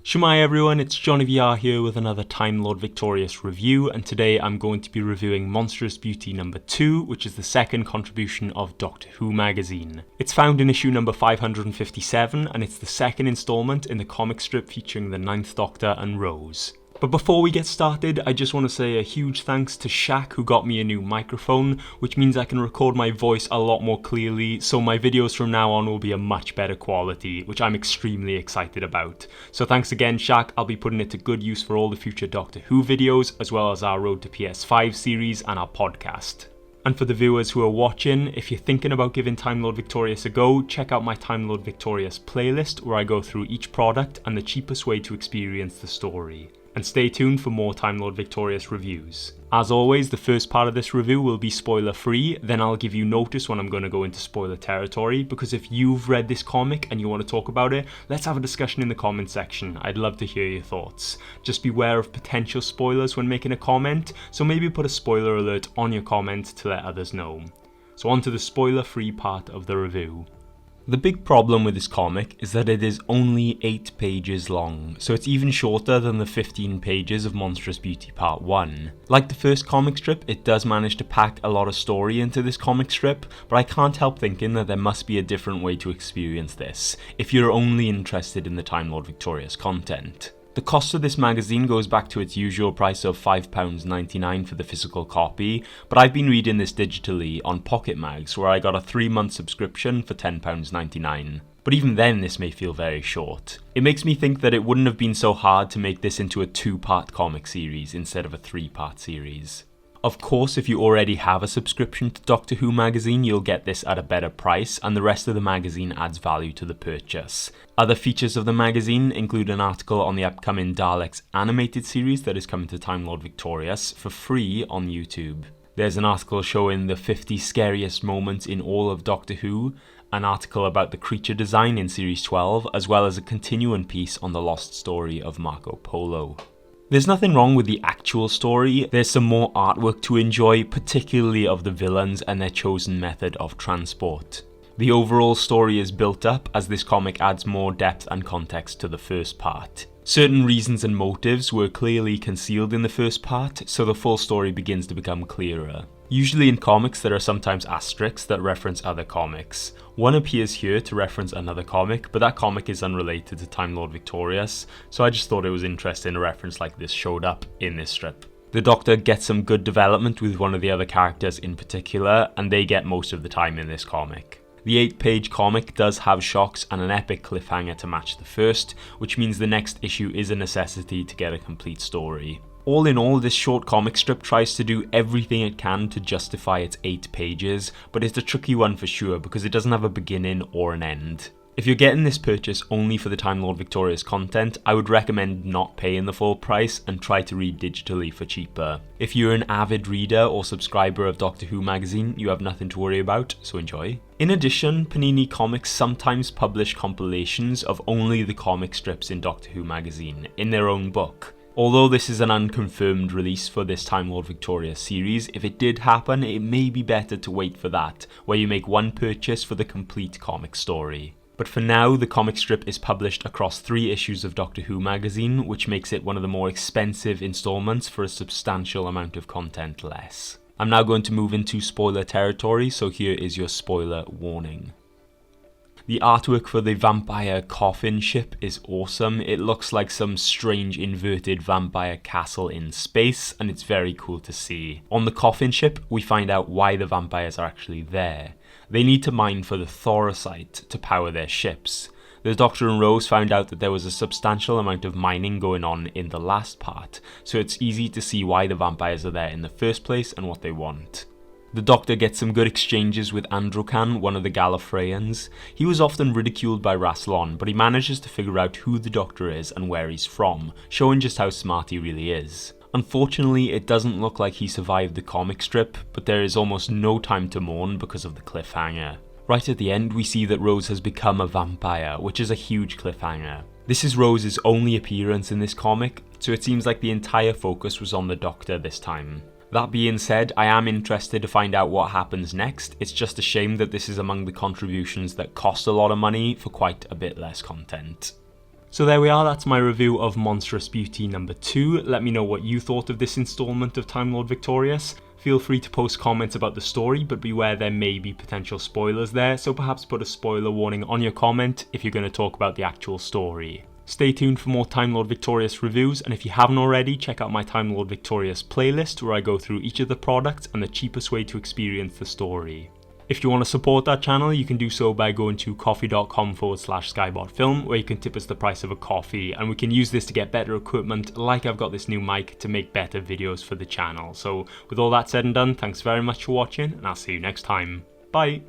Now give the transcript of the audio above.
Shemai everyone, it's JonnyVR here with another Time Lord Victorious review, and today I'm going to be reviewing Monstrous Beauty number 2, which is the second contribution of Doctor Who magazine. It's found in issue number 557, and it's the second installment in the comic strip featuring the 9th Doctor and Rose. But before we get started, I just want to say a huge thanks to Shaq who got me a new microphone, which means I can record my voice a lot more clearly, so my videos from now on will be a much better quality, which I'm extremely excited about. So thanks again Shaq, I'll be putting it to good use for all the future Doctor Who videos, as well as our Road to PS5 series and our podcast. And for the viewers who are watching, if you're thinking about giving Time Lord Victorious a go, check out my Time Lord Victorious playlist where I go through each product and the cheapest way to experience the story. And stay tuned for more Time Lord Victorious reviews. As always, the first part of this review will be spoiler free, then I'll give you notice when I'm going to go into spoiler territory, because if you've read this comic and you want to talk about it, let's have a discussion in the comment section. I'd love to hear your thoughts. Just beware of potential spoilers when making a comment, so maybe put a spoiler alert on your comment to let others know. So on to the spoiler free part of the review. The big problem with this comic is that it is only 8 pages long, so it's even shorter than the 15 pages of Monstrous Beauty Part 1. Like the first comic strip, it does manage to pack a lot of story into this comic strip, but I can't help thinking that there must be a different way to experience this, if you're only interested in the Time Lord Victorious content. The cost of this magazine goes back to its usual price of £5.99 for the physical copy, but I've been reading this digitally on Pocket Mags where I got a 3-month subscription for £10.99. But even then this may feel very short. It makes me think that it wouldn't have been so hard to make this into a 2-part comic series instead of a 3-part series. Of course, if you already have a subscription to Doctor Who magazine, you'll get this at a better price, and the rest of the magazine adds value to the purchase. Other features of the magazine include an article on the upcoming Daleks animated series that is coming to Time Lord Victorious for free on YouTube. There's an article showing the 50 scariest moments in all of Doctor Who, an article about the creature design in Series 12, as well as a continuing piece on the lost story of Marco Polo. There's nothing wrong with the actual story, there's some more artwork to enjoy, particularly of the villains and their chosen method of transport. The overall story is built up as this comic adds more depth and context to the first part. Certain reasons and motives were clearly concealed in the first part, so the full story begins to become clearer. Usually in comics there are sometimes asterisks that reference other comics. One appears here to reference another comic, but that comic is unrelated to Time Lord Victorious, so I just thought it was interesting a reference like this showed up in this strip. The Doctor gets some good development with one of the other characters in particular, and they get most of the time in this comic. The 8-page comic does have shocks and an epic cliffhanger to match the first, which means the next issue is a necessity to get a complete story. All in all, this short comic strip tries to do everything it can to justify its 8 pages, but it's a tricky one for sure because it doesn't have a beginning or an end. If you're getting this purchase only for the Time Lord Victorious content, I would recommend not paying the full price and try to read digitally for cheaper. If you're an avid reader or subscriber of Doctor Who magazine, you have nothing to worry about, so enjoy. In addition, Panini Comics sometimes publish compilations of only the comic strips in Doctor Who magazine, in their own book. Although this is an unconfirmed release for this Time Lord Victorious series, if it did happen, it may be better to wait for that, where you make one purchase for the complete comic story. But for now, the comic strip is published across 3 issues of Doctor Who magazine, which makes it one of the more expensive installments for a substantial amount of content less. I'm now going to move into spoiler territory, so here is your spoiler warning. The artwork for the vampire coffin ship is awesome. It looks like some strange inverted vampire castle in space, and it's very cool to see. On the coffin ship, we find out why the vampires are actually there. They need to mine for the Thorosite to power their ships. The Doctor and Rose found out that there was a substantial amount of mining going on in the last part, so it's easy to see why the vampires are there in the first place and what they want. The Doctor gets some good exchanges with Androcan, one of the Gallifreyans. He was often ridiculed by Rassilon, but he manages to figure out who the Doctor is and where he's from, showing just how smart he really is. Unfortunately, it doesn't look like he survived the comic strip, but there is almost no time to mourn because of the cliffhanger. Right at the end, we see that Rose has become a vampire, which is a huge cliffhanger. This is Rose's only appearance in this comic, so it seems like the entire focus was on the Doctor this time. That being said, I am interested to find out what happens next. It's just a shame that this is among the contributions that cost a lot of money for quite a bit less content. So there we are, that's my review of Monstrous Beauty number 2. Let me know what you thought of this installment of Time Lord Victorious. Feel free to post comments about the story, but beware there may be potential spoilers there, so perhaps put a spoiler warning on your comment if you're going to talk about the actual story. Stay tuned for more Time Lord Victorious reviews, and if you haven't already, check out my Time Lord Victorious playlist where I go through each of the products and the cheapest way to experience the story. If you want to support that channel, you can do so by going to coffee.com/skybotfilm, where you can tip us the price of a coffee, and we can use this to get better equipment, like I've got this new mic, to make better videos for the channel. So with all that said and done, thanks very much for watching, and I'll see you next time. Bye!